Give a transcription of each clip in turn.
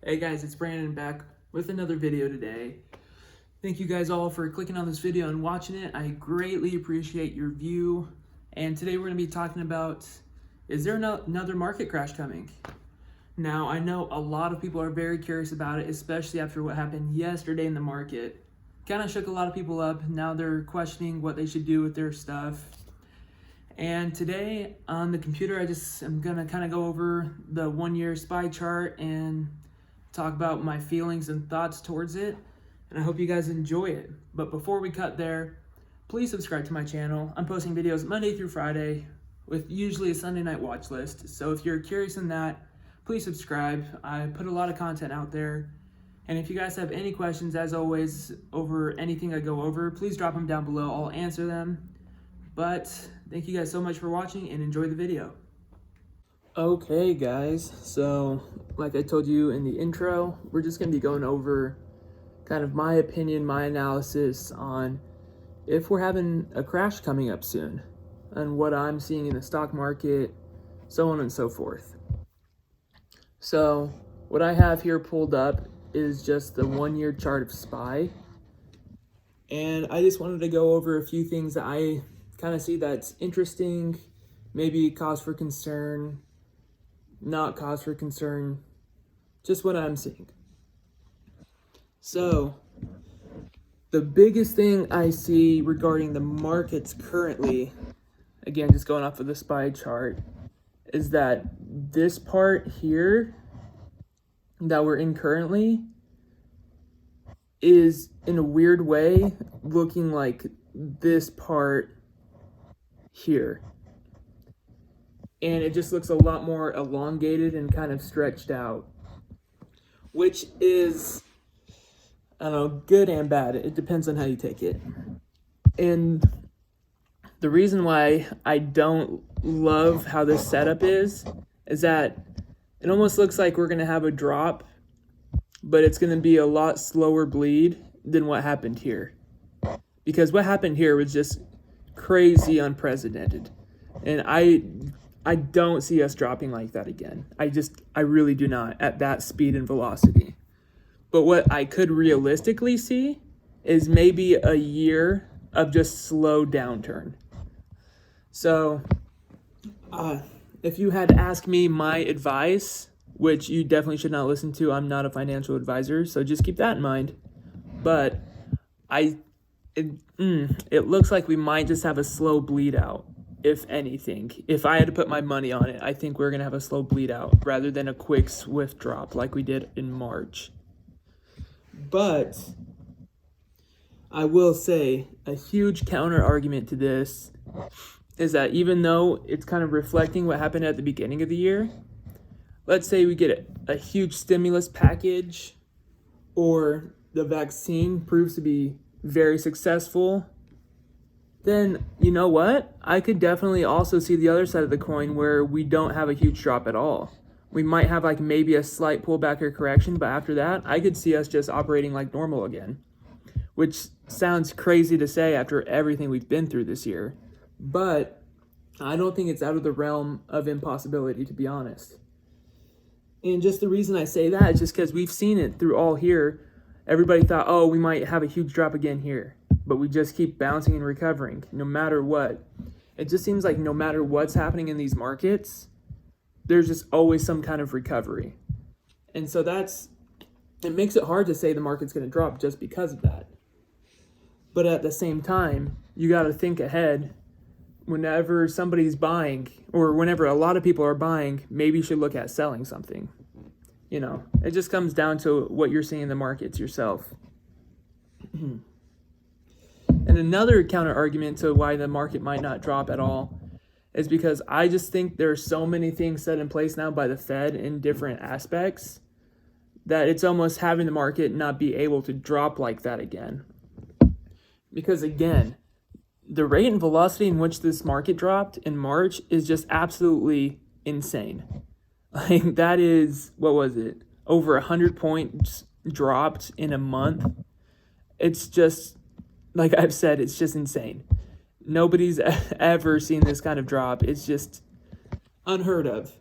Hey guys, it's Brandon back with another video today. Thank you guys all for clicking on this video and watching it. I greatly appreciate your view. And today we're going to be talking about, is there another market crash coming? Now, I know a lot of people are very curious about it, especially after what happened yesterday in the market. Kind of shook a lot of people up. Now they're questioning what they should do with their stuff. And today on the computer, I'm going to kind of go over the 1-year SPY chart and talk about my feelings and thoughts towards it, and I hope you guys enjoy it. But before we cut there, please subscribe to my channel. I'm posting videos Monday through Friday with usually a Sunday night watch list, so if you're curious in that, please subscribe. I put a lot of content out there, and if you guys have any questions, as always, over anything I go over, please drop them down below. I'll answer them. But thank you guys so much for watching and enjoy the video. Okay guys, so like I told you in the intro, we're just going to be going over kind of my opinion, my analysis on if we're having a crash coming up soon and what I'm seeing in the stock market, so on and so forth. So what I have here pulled up is just the 1-year chart of SPY, and I just wanted to go over a few things that I kind of see that's interesting, maybe cause for concern, not cause for concern, just what I'm seeing. So the biggest thing I see regarding the markets currently, again just going off of the SPY chart, is that this part here that we're in currently is in a weird way looking like this part here. And it just looks a lot more elongated and kind of stretched out, which is, I don't know, good and bad. It depends on how you take it. And the reason why I don't love how this setup is that it almost looks like we're going to have a drop, but it's going to be a lot slower bleed than what happened here. Because what happened here was just crazy unprecedented. And I don't see us dropping like that again. I really do not, at that speed and velocity. But what I could realistically see is maybe a year of just slow downturn. So if you had asked me my advice, which you definitely should not listen to, I'm not a financial advisor, so just keep that in mind. But it looks like we might just have a slow bleed out. If anything, if I had to put my money on it, I think we're going to have a slow bleed out rather than a quick swift drop like we did in March. But I will say a huge counter argument to this is that even though it's kind of reflecting what happened at the beginning of the year, let's say we get a huge stimulus package or the vaccine proves to be very successful, then you know what? I could definitely also see the other side of the coin where we don't have a huge drop at all. We might have like maybe a slight pullback or correction, but after that, I could see us just operating like normal again, which sounds crazy to say after everything we've been through this year, but I don't think it's out of the realm of impossibility, to be honest. And just the reason I say that is just because we've seen it through all here. Everybody thought, oh, we might have a huge drop again here, but we just keep bouncing and recovering no matter what. It just seems like no matter what's happening in these markets, there's just always some kind of recovery. And so it makes it hard to say the market's going to drop just because of that. But at the same time, you got to think ahead. Whenever somebody's buying, or whenever a lot of people are buying, maybe you should look at selling something. You know, it just comes down to what you're seeing in the markets yourself. And another counter argument to why the market might not drop at all is because I just think there are so many things set in place now by the Fed in different aspects that it's almost having the market not be able to drop like that again. Because again, the rate and velocity in which this market dropped in March is just absolutely insane. Like that is, what was it? Over 100 points dropped in a month. It's just, like I've said, it's just insane. Nobody's ever seen this kind of drop. It's just unheard of.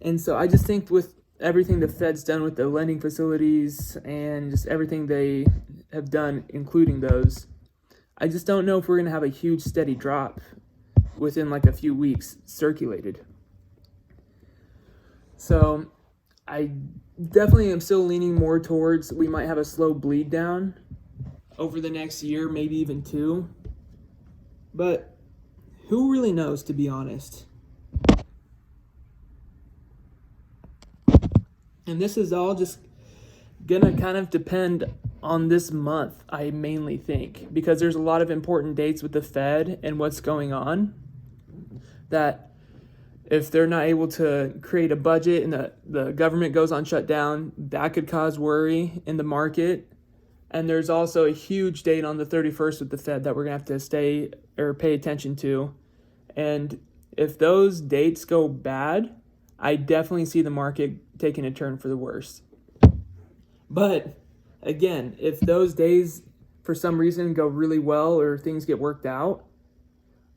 And so I just think with everything the Fed's done with the lending facilities and just everything they have done, including those, I just don't know if we're going to have a huge steady drop within like a few weeks circulated. So I definitely am still leaning more towards we might have a slow bleed down over the next year, maybe even 2. But who really knows, to be honest? And this is all just gonna kind of depend on this month, I mainly think, because there's a lot of important dates with the Fed and what's going on that if they're not able to create a budget and the government goes on shutdown, that could cause worry in the market. And there's also a huge date on the 31st with the Fed that we're gonna have to stay or pay attention to. And if those dates go bad, I definitely see the market taking a turn for the worse. But again, if those days for some reason go really well or things get worked out,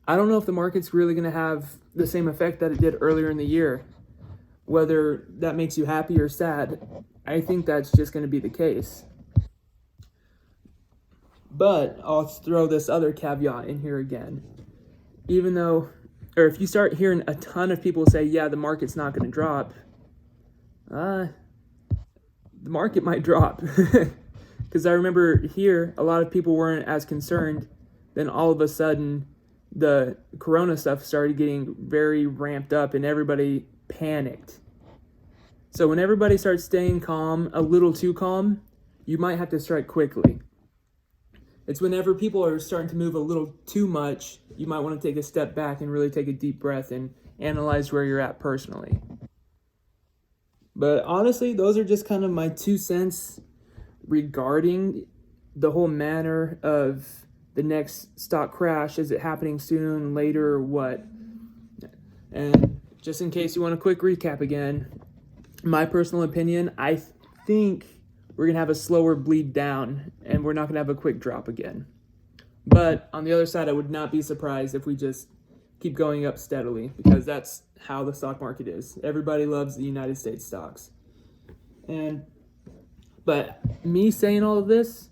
I don't know if the market's really going to have the same effect that it did earlier in the year. Whether that makes you happy or sad, I think that's just going to be the case. But I'll throw this other caveat in here again. Even though, or if you start hearing a ton of people say, yeah, the market's not going to drop, the market might drop. Because I remember here, a lot of people weren't as concerned. Then all of a sudden, the corona stuff started getting very ramped up and everybody panicked. So when everybody starts staying calm, a little too calm, you might have to strike quickly. It's whenever people are starting to move a little too much, you might want to take a step back and really take a deep breath and analyze where you're at personally. But honestly, those are just kind of my 2 cents regarding the whole manner of the next stock crash. Is it happening soon, later, or what? And just in case you want a quick recap again, my personal opinion, I think we're going to have a slower bleed down and we're not going to have a quick drop again. But on the other side, I would not be surprised if we just keep going up steadily, because that's how the stock market is. Everybody loves the United States stocks. But me saying all of this,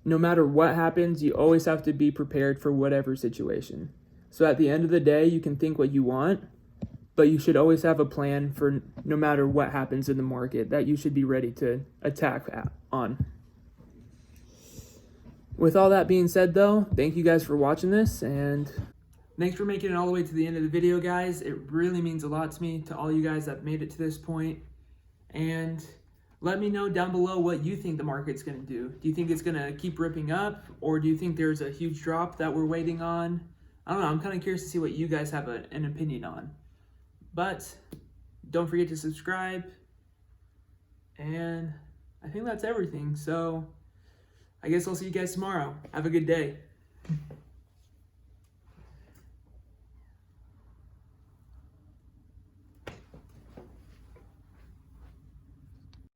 no matter what happens, you always have to be prepared for whatever situation. So at the end of the day, you can think what you want, but you should always have a plan for no matter what happens in the market that you should be ready to attack on. With all that being said, though, thank you guys for watching this, and thanks for making it all the way to the end of the video, guys. It really means a lot to me, to all you guys that made it to this point. And let me know down below what you think the market's going to do. Do you think it's going to keep ripping up, or do you think there's a huge drop that we're waiting on? I don't know. I'm kind of curious to see what you guys have an opinion on. But don't forget to subscribe. And I think that's everything. So I guess I'll see you guys tomorrow. Have a good day.